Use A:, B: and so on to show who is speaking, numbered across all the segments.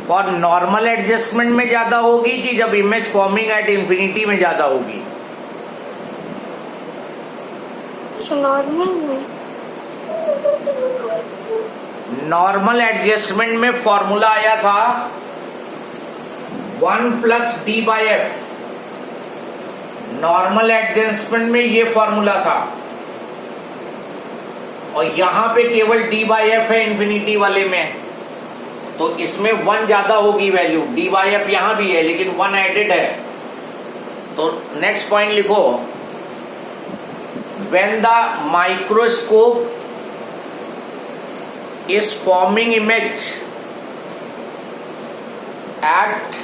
A: For normal adjustment में ज्यादा होगी कि जब इमेज फॉर्मिंग एट इंफिनिटी में ज्यादा होगी?
B: नॉर्मल में।
A: नॉर्मल एडजस्टमेंट में फॉर्मूला आया था 1 plus D by F. Normal adjustment में ये फॉर्मूला था और यहां पे केवल डी बाई एफ है इंफिनिटी वाले में, तो इसमें 1 ज्यादा होगी वैल्यू। डी बाई एफ यहां भी है लेकिन 1 एडेड है। तो नेक्स्ट पॉइंट लिखो, when the microscope is forming image at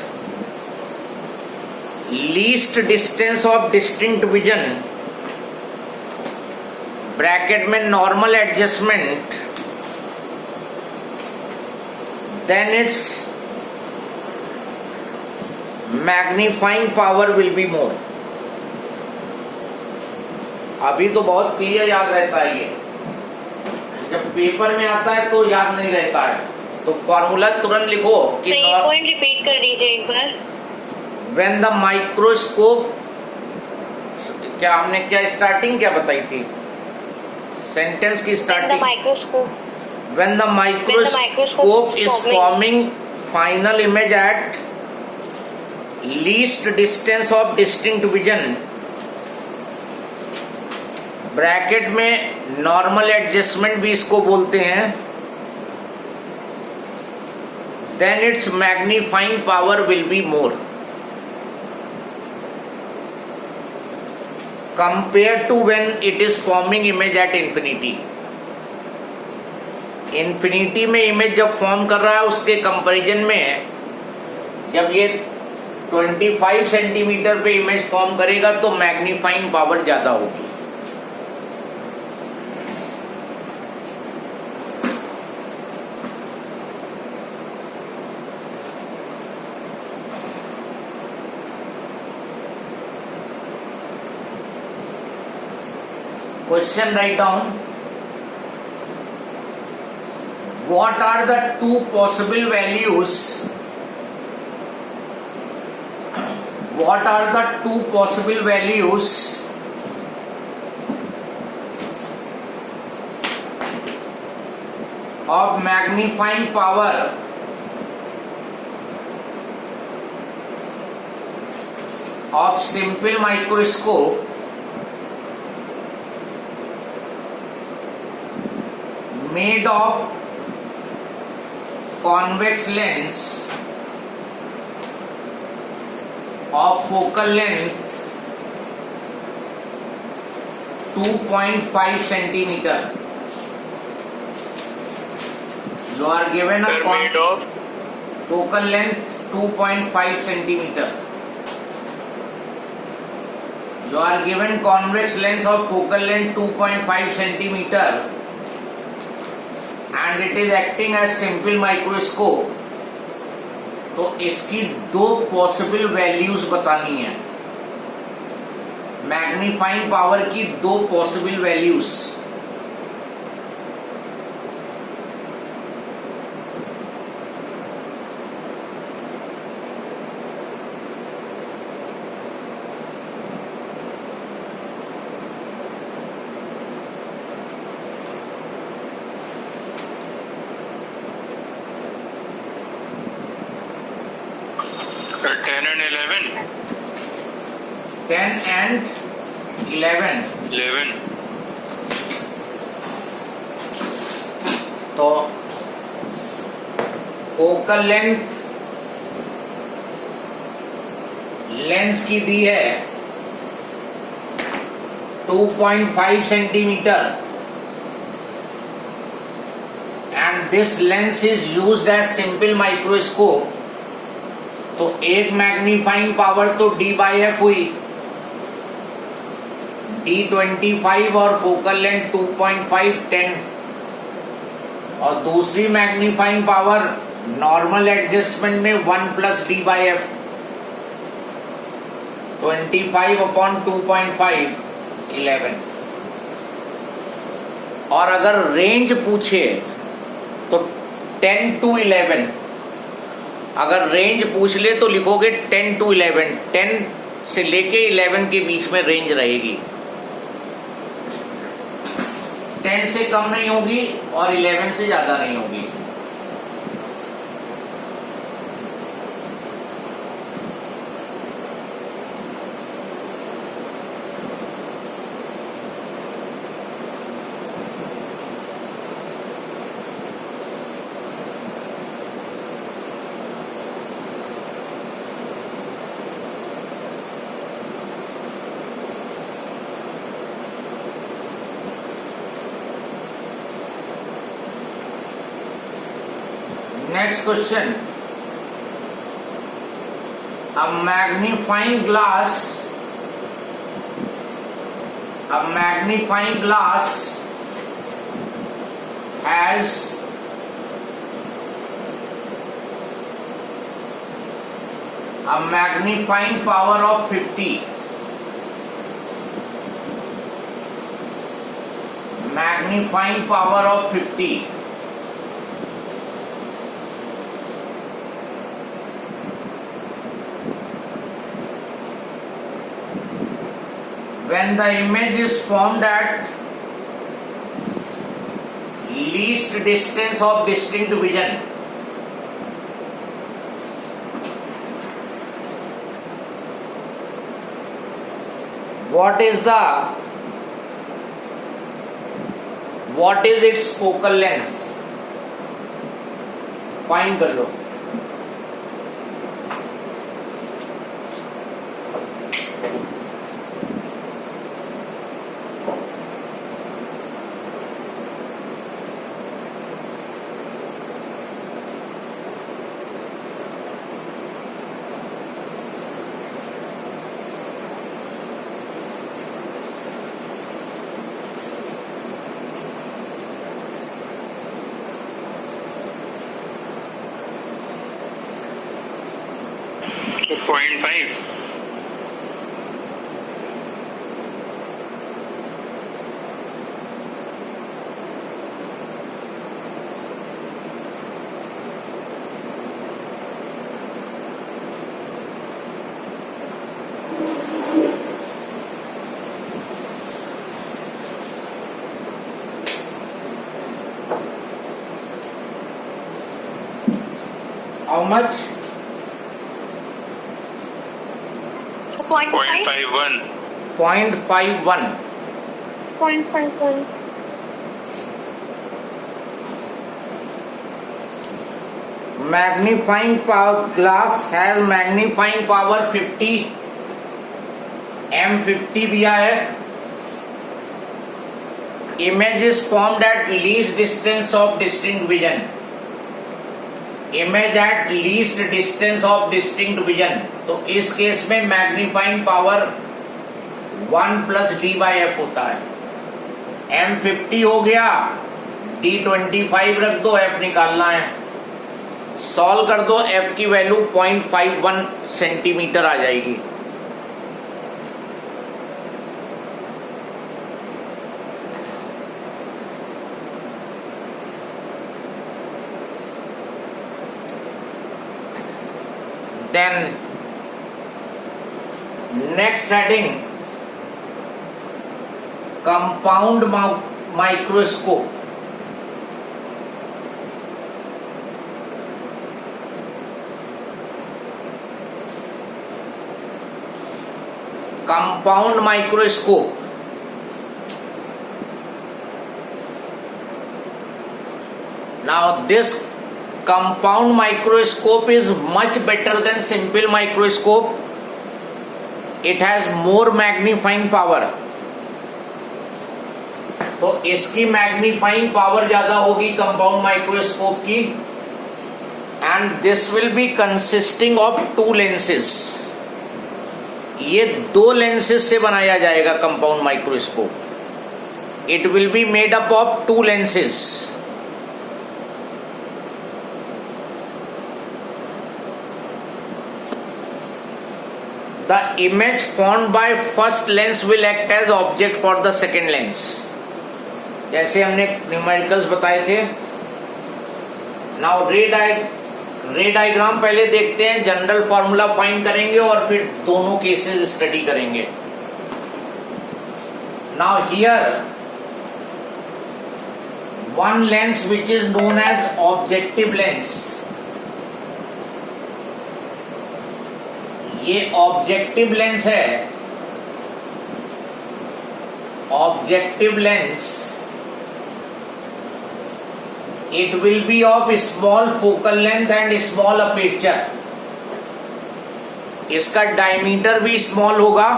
A: least distance of distinct vision bracket में normal adjustment, then its magnifying power will be more. अभी तो बहुत क्लियर याद रहता है, ये जब पेपर में आता है तो याद नहीं रहता है। तो फॉर्मूला तुरंत लिखो कि
B: पॉइंट रिपीट कर दीजिए एक बार।
A: व्हेन द माइक्रोस्कोप, क्या हमने क्या स्टार्टिंग क्या बताई थी सेंटेंस की starting? When the microscope is forming final image at least distance of distinct vision, bracket में नॉर्मल एडजस्टमेंट भी इसको बोलते हैं, then it's magnifying power will be more compare to when it is forming image at infinity. Infinity में image जब form कर रहा है उसके कंपैरिजन में जब ये 25 सेंटीमीटर पे इमेज फॉर्म करेगा तो मैग्नीफाइंग पावर ज्यादा होगी। Question, write down. What are the two possible values? What are the two possible values of magnifying power of simple microscope made of convex lens of focal length 2.5 centimeter? You are given a made of focal length 2.5 centimeter. You are given convex lens of focal length 2.5 centimeter and it is acting as simple microscope। तो इसकी दो possible values बतानी है, magnifying power की दो possible values. Ten and 11। तो focal length lens की दी है 2.5 centimetre and this lens is used as simple microscope. तो एक मैग्नीफाइंग पावर तो डी बाई एफ हुई, D25 और फोकल लेंथ 2.5 10, और दूसरी मैग्नीफाइंग पावर नॉर्मल एडजस्टमेंट में 1 plus D by F 25 upon 2.5 11। और अगर रेंज पूछे तो 10 to 11, अगर रेंज पूछ ले तो लिखोगे 10 to 11, 10 से लेके 11 के बीच में रेंज रहेगी, 10 से कम नहीं होगी और 11 से ज्यादा नहीं होगी। Next question. A magnifying glass has a magnifying power of 50. Magnifying power of 50. When the image is formed at least distance of distinct vision, what is its focal length? Find कर लो।
C: तो 0.5
A: How much?
C: 0.51
A: 0.51.
B: 0.51.
A: Magnifying power glass has magnifying power 50, M50 दिया है। Image is formed at least distance of distinct vision. Image at least distance of distinct vision. तो इस case में magnifying power 1 plus D by F होता है। M50 हो गया, D25 रख दो, F निकालना है। सॉल्व कर दो, F की वैल्यू 0.51 सेंटीमीटर आ जाएगी। Then next heading, compound microscope. Compound microscope. Now this compound microscope is much better than simple microscope. It has more magnifying power. तो इसकी मैग्नीफाइंग पावर ज्यादा होगी कंपाउंड माइक्रोस्कोप की, and this will be consisting of 2 lenses. ये 2 lenses से बनाया जाएगा compound microscope. It will be made up of 2 lenses. The image formed by first lens will act as object for the second lens. जैसे हमने numericals बताए थे। Now रे diagram पहले देखते हैं, जनरल फॉर्मूला फाइंड करेंगे और फिर दोनों केसेस स्टडी करेंगे। Now here one lens which is known as objective lens, ये ऑब्जेक्टिव लेंस है। Objective lens it will be of small focal length and small aperture, इसका डायमीटर भी स्मॉल होगा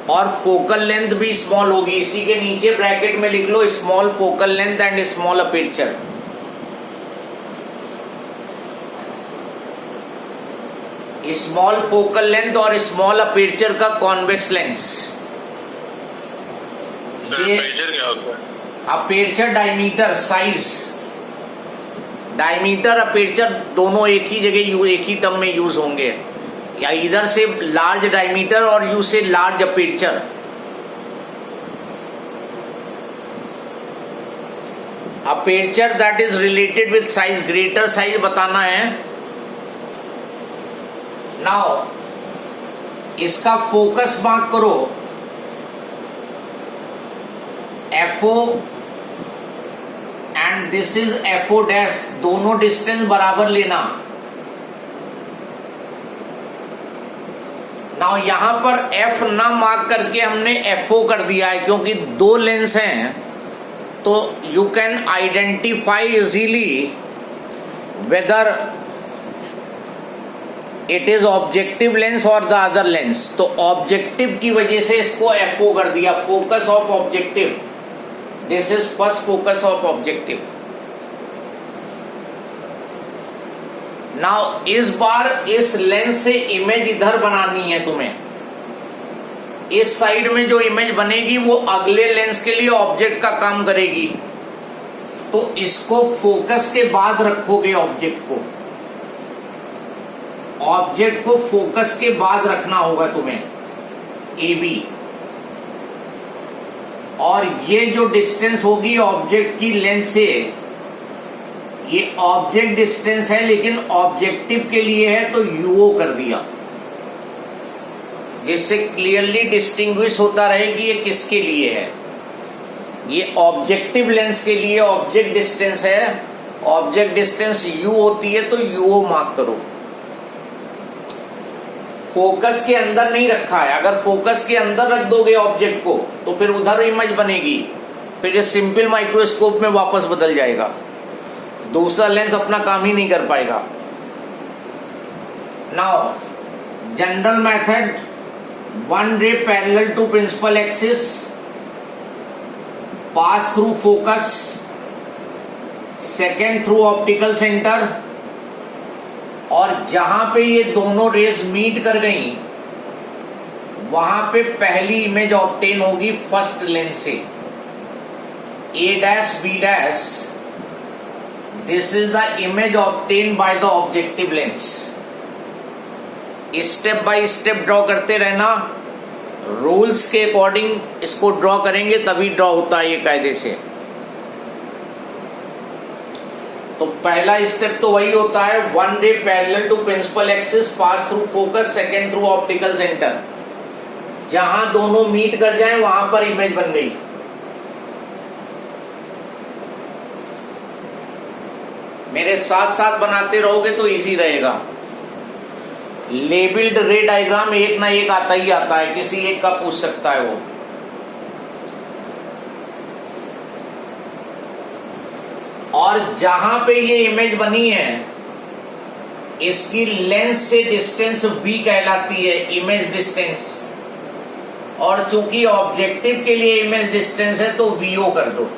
A: और फोकल लेंथ भी स्मॉल होगी। इसी के नीचे ब्रैकेट में लिख लो small focal length and small aperture. Small focal length और स्मॉल अपर्चर का कॉन्वेक्स लेंस। ये
C: क्या होता है?
A: Aperture diameter size, diameter aperture दोनों एक ही जगह एक ही टर्म में यूज होंगे, या इधर से लार्ज डायमीटर और यू से large aperture. Aperture that is related with size, greater size बताना है। नाउ इसका फोकस मार्क करो, FO and this is FO dash, दोनों डिस्टेंस बराबर लेना। नाउ यहां पर F ना मार्क करके हमने FO कर दिया है, क्योंकि दो लेंस हैं तो you can identify easily whether it is objective lens और द अदर लेंस। तो ऑब्जेक्टिव की वजह से इसको FO कर दिया, focus of objective. This is first focus of objective. Now इस बार इस लेंस से इमेज इधर बनानी है तुम्हें। इस साइड में जो इमेज बनेगी वो अगले लेंस के लिए ऑब्जेक्ट का काम करेगी, तो इसको फोकस के बाद रखोगे। ऑब्जेक्ट को फोकस के बाद रखना होगा तुम्हें, AB। और ये जो डिस्टेंस होगी ऑब्जेक्ट की लेंस से, ये ऑब्जेक्ट डिस्टेंस है, लेकिन ऑब्जेक्टिव के लिए है तो UO कर दिया, जिससे क्लियरली डिस्टिंग्विश होता रहे कि ये किसके लिए है। ये ऑब्जेक्टिव लेंस के लिए ऑब्जेक्ट डिस्टेंस है। ऑब्जेक्ट डिस्टेंस U होती है तो UO मार्क करो। फोकस के अंदर नहीं रखा है, अगर फोकस के अंदर रख दोगे ऑब्जेक्ट को तो फिर उधर इमेज बनेगी, फिर ये सिंपल माइक्रोस्कोप में वापस बदल जाएगा, दूसरा लेंस अपना काम ही नहीं कर पाएगा। Now general method, one ray parallel to principal axis, pass through focus, second through optical center, और जहां पे ये दोनों रेस मीट कर गई वहां पे पहली इमेज ऑब्टेन होगी फर्स्ट लेंस से। A dash B dash, this is the image obtained by the objective lens। Step by step draw करते रहना, रूल्स के अकॉर्डिंग इसको ड्रॉ करेंगे तभी ड्रॉ होता है ये कायदे से। तो पहला स्टेप तो वही होता है, one ray parallel to principal axis, pass through focus, second through optical center। जहां दोनों मीट कर जाएं वहां पर इमेज बन गई। मेरे साथ साथ बनाते रहोगे तो इजी रहेगा। लेबल्ड रे डायग्राम एक ना एक आता ही आता है, किसी एक का पूछ सकता है वो। और जहां पे ये इमेज बनी है इसकी लेंस से डिस्टेंस V कहलाती है, इमेज डिस्टेंस। और चूंकि ऑब्जेक्टिव के लिए इमेज डिस्टेंस है तो VO कर दो।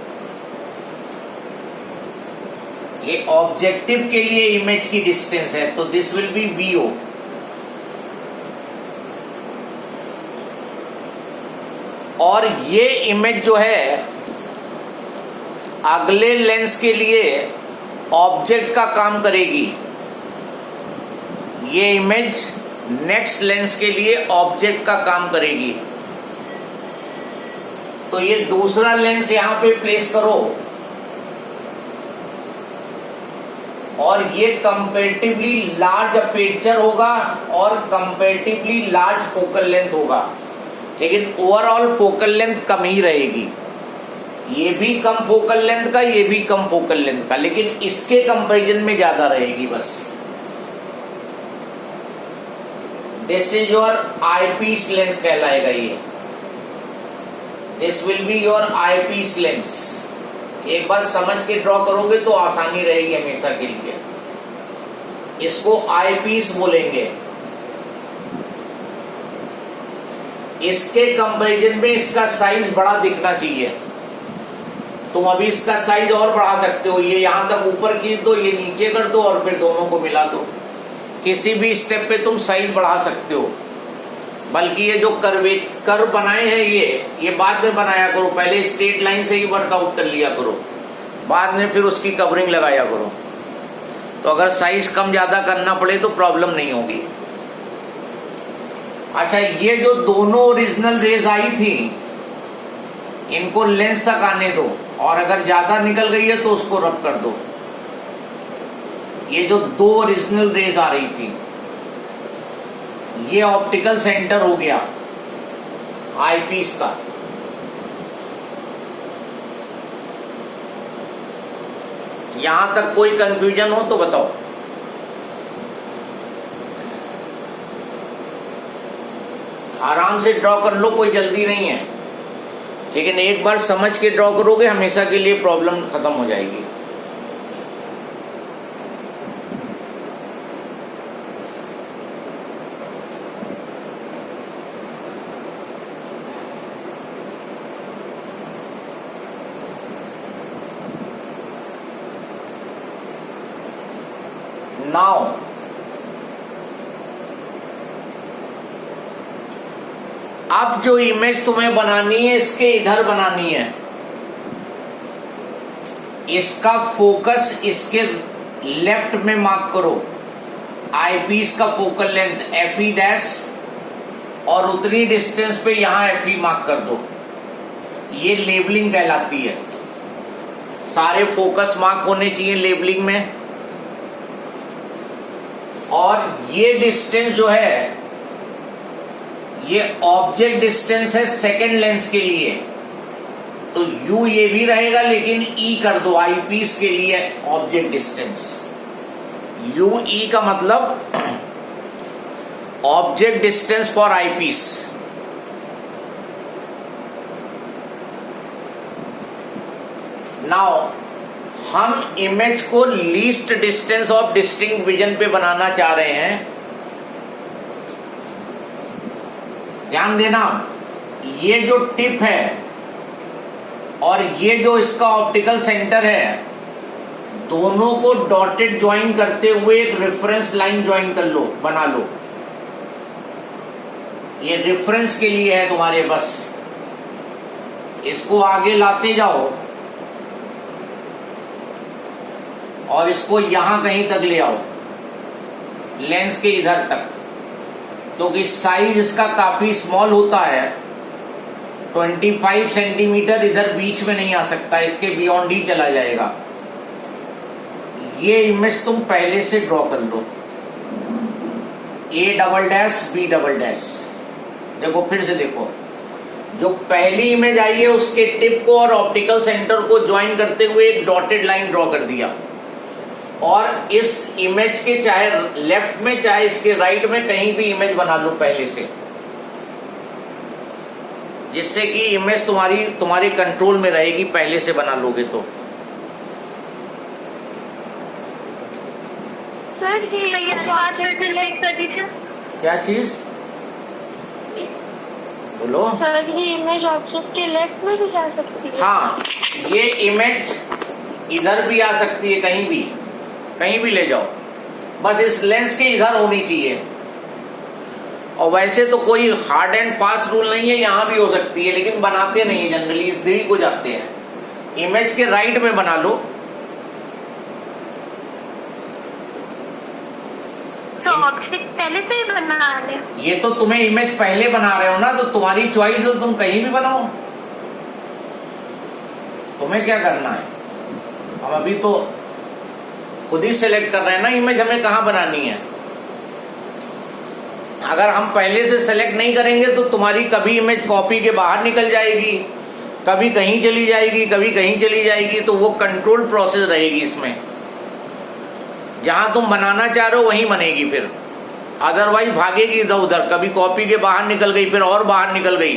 A: ये ऑब्जेक्टिव के लिए इमेज की डिस्टेंस है तो दिस विल बी VO। और ये इमेज जो है अगले लेंस के लिए ऑब्जेक्ट का काम करेगी। ये इमेज नेक्स्ट लेंस के लिए ऑब्जेक्ट का काम करेगी। तो ये दूसरा लेंस यहां पे प्लेस करो। और ये कंपैरेटिवली लार्ज अपर्चर होगा और कंपैरेटिवली लार्ज फोकल लेंथ होगा, लेकिन ओवरऑल फोकल लेंथ कम ही रहेगी। ये भी कम फोकल लेंथ का, ये भी कम फोकल लेंथ का, लेकिन इसके कंपैरिजन में ज्यादा रहेगी बस। This is your eyepiece lens कहलाएगा ये। This will be your eyepiece lens. एक बार समझ के ड्रॉ करोगे तो आसानी रहेगी हमेशा के लिए। इसको आईपीस बोलेंगे। इसके कंपैरिजन में इसका साइज बड़ा दिखना चाहिए। तुम अभी इसका साइज और बढ़ा सकते हो, ये यहां तक ऊपर खींच दो, ये नीचे कर दो और फिर दोनों को मिला दो। किसी भी स्टेप पे तुम साइज बढ़ा सकते हो। बल्कि ये जो कर्व बनाए हैं ये बाद में बनाया करो, पहले स्ट्रेट लाइन से ही वर्कआउट कर लिया करो, बाद में फिर उसकी कवरिंग लगाया करो। तो अगर साइज कम ज्यादा करना पड़े तो प्रॉब्लम नहीं होगी। अच्छा, ये जो दोनों ओरिजिनल रेज आई थी इनको लेंस तक आने दो, और अगर ज्यादा निकल गई है तो उसको रब कर दो। ये जो दो ओरिजिनल रेज आ रही थी, ये ऑप्टिकल सेंटर हो गया आईपीस का। यहां तक कोई कंफ्यूजन हो तो बताओ। आराम से ड्रॉ कर लो, कोई जल्दी नहीं है, लेकिन एक बार समझ के ड्रॉ करोगे हमेशा के लिए प्रॉब्लम खत्म हो जाएगी। नाउ अब जो इमेज तुम्हें बनानी है इसके इधर बनानी है। इसका फोकस इसके लेफ्ट में मार्क करो। आईपीस का फोकल लेंथ एफई डैश और उतनी डिस्टेंस पे यहां एफई मार्क कर दो। ये लेबलिंग कहलाती है। सारे फोकस मार्क होने चाहिए लेबलिंग में। और ये डिस्टेंस जो है ये ऑब्जेक्ट डिस्टेंस है सेकेंड लेंस के लिए, तो यू ये भी रहेगा लेकिन ई कर दो आईपीस के लिए ऑब्जेक्ट डिस्टेंस। यू ई का मतलब object distance for eyepiece. Now हम इमेज को least distance of distinct vision पे बनाना चाह रहे हैं। ध्यान देना, ये जो टिप है और ये जो इसका ऑप्टिकल सेंटर है, दोनों को डॉटेड ज्वाइन करते हुए एक रेफरेंस लाइन ज्वाइन कर लो, बना लो। ये रेफरेंस के लिए है तुम्हारे, बस इसको आगे लाते जाओ और इसको यहां कहीं तक ले आओ, लेंस के इधर तक, क्योंकि साइज इसका काफी स्मॉल होता है। 25 सेंटीमीटर इधर बीच में नहीं आ सकता, इसके बियॉन्ड ही चला जाएगा। ये इमेज तुम पहले से ड्रॉ कर लो। A double dash B double dash. देखो फिर से देखो, जो पहली इमेज आई है उसके टिप को और ऑप्टिकल सेंटर को ज्वाइन करते हुए एक डॉटेड लाइन ड्रॉ कर दिया। और इस इमेज के चाहे लेफ्ट में चाहे इसके राइट में कहीं भी इमेज बना लो पहले से, जिससे कि इमेज तुम्हारी कंट्रोल में रहेगी पहले से बना लोगे तो।
B: सर ये कर दीजिए।
A: क्या चीज बोलो?
B: सर ये इमेज ऑब्जेक्ट के लेफ्ट में भी जा सकती है।
A: हाँ, ये इमेज इधर भी आ सकती है, कहीं भी ले जाओ, बस इस लेंस के इधर होनी चाहिए। और वैसे तो कोई हार्ड एंड फास्ट रूल नहीं है, यहां भी हो सकती है, लेकिन बनाते नहीं है जनरली, इस दिल को जाते हैं। इमेज के राइट में बना लो।
B: ऑब्जेक्ट पहले से ही बना ले।
A: ये तो तुम्हें इमेज पहले बना रहे हो ना, तो तुम्हारी चॉइस है, तुम कहीं भी बनाओ, तुम्हें क्या करना है। हम अभी तो खुद ही सेलेक्ट कर रहे हैं ना इमेज हमें कहाँ बनानी है। अगर हम पहले से सेलेक्ट नहीं करेंगे तो तुम्हारी कभी इमेज कॉपी के बाहर निकल जाएगी, कभी कहीं चली जाएगी, कभी कहीं चली जाएगी। तो वो कंट्रोल प्रोसेस रहेगी इसमें, जहां तुम बनाना चाह रहे हो वहीं बनेगी, फिर अदरवाइज भागेगी इधर उधर, कभी कॉपी के बाहर निकल गई, फिर और बाहर निकल गई।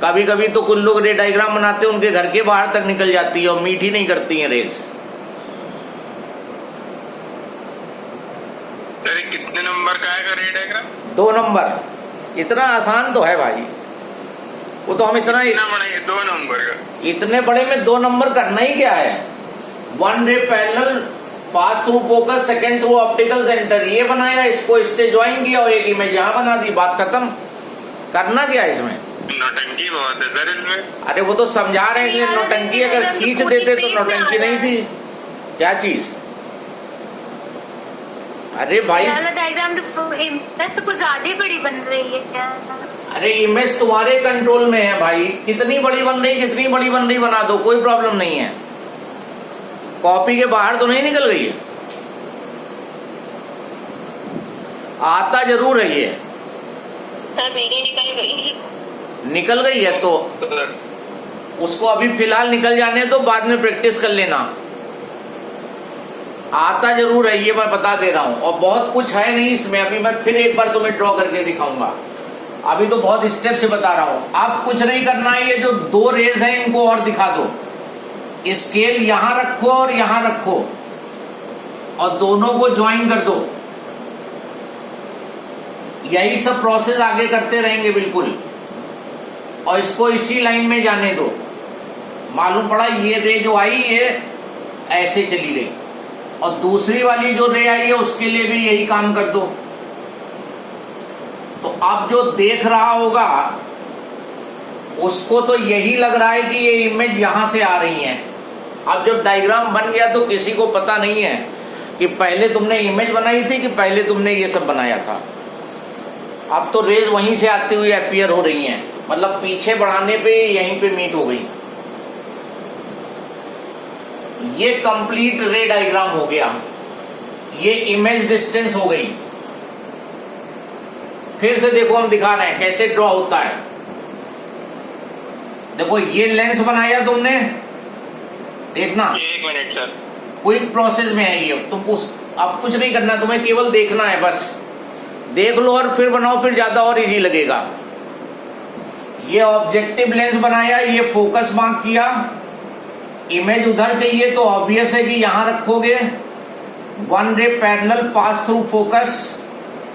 A: कभी कभी तो कुछ लोग रे डायग्राम बनाते हैं उनके घर के बाहर तक निकल जाती है और मीट ही नहीं करती है रेस।
C: सर कितने नंबर का आएगा रे डायग्राम?
A: 2 नंबर। इतना आसान तो है भाई, वो तो हम इतना
C: बनाएंगे 2 नंबर का।
A: इतने बड़े में 2 नंबर करना ही क्या है। 1 ray parallel pass through focus, second through optical centre, ये बनाया, इसको इससे ज्वाइन किया और एक इमेज यहाँ बना दी, बात खत्म। करना क्या है इसमें?
C: नौटंकी बहुत है सर इसमें।
A: अरे वो तो समझा रहे हैं, इसलिए नौटंकी अगर खींच देते तो नौटंकी नहीं थी। क्या चीज? अरे भाई
B: डायग्राम तो कुछ ज्यादा बड़ी बन रही है क्या?
A: अरे इमेज तुम्हारे कंट्रोल में है भाई, कितनी बड़ी बन रही, जितनी बड़ी बन रही बना दो, कोई प्रॉब्लम नहीं है। कॉपी के बाहर तो नहीं निकल गई है, आता जरूर है ये।
B: सर मेरी निकल गई।
A: निकल गई है तो उसको अभी फिलहाल निकल जाने दो, बाद में प्रैक्टिस कर लेना। आता जरूर है ये, मैं बता दे रहा हूं। और बहुत कुछ है नहीं इसमें, अभी मैं फिर एक बार तुम्हें ड्रॉ करके दिखाऊंगा। अभी तो बहुत स्टेप से बता रहा हूं। अब कुछ नहीं करना है, ये जो 2 रेज हैं इनको और दिखा दो। स्केल यहां रखो और यहां रखो और दोनों को ज्वाइन कर दो। यही सब प्रोसेस आगे करते रहेंगे बिल्कुल, और इसको इसी लाइन में जाने दो। मालूम पड़ा ये रे जो आई ये ऐसे चली गई, और दूसरी वाली जो रे आई है उसके लिए भी यही काम कर दो। तो अब जो देख रहा होगा उसको तो यही लग रहा है कि ये इमेज यहां से आ रही है। अब जब डायग्राम बन गया तो किसी को पता नहीं है कि पहले तुमने इमेज बनाई थी कि पहले तुमने ये सब बनाया था। अब तो रेज वहीं से आती हुई अपीयर हो रही हैं, मतलब पीछे बढ़ाने पे यहीं पे मीट हो गई। ये कंप्लीट रे डायग्राम हो गया, ये इमेज डिस्टेंस हो गई। फिर से देखो हम दिखा रहे हैं कैसे ड्रॉ होता है। देखो ये लेंस बनाया तुमने, देखना
C: 1 मिनट सर।
A: क्विक प्रोसेस में है ये। तुम अब कुछ नहीं करना, तुम्हें केवल देखना है, बस देख लो और फिर बनाओ, फिर ज्यादा और इजी लगेगा। ये ऑब्जेक्टिव लेंस बनाया, ये फोकस मार्क किया, इमेज उधर चाहिए तो ऑब्वियस है कि यहां रखोगे। 1 ray parallel pass through focus,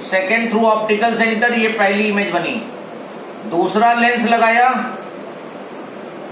A: second through optical centre, ये पहली इमेज बनी। दूसरा लेंस लगाया,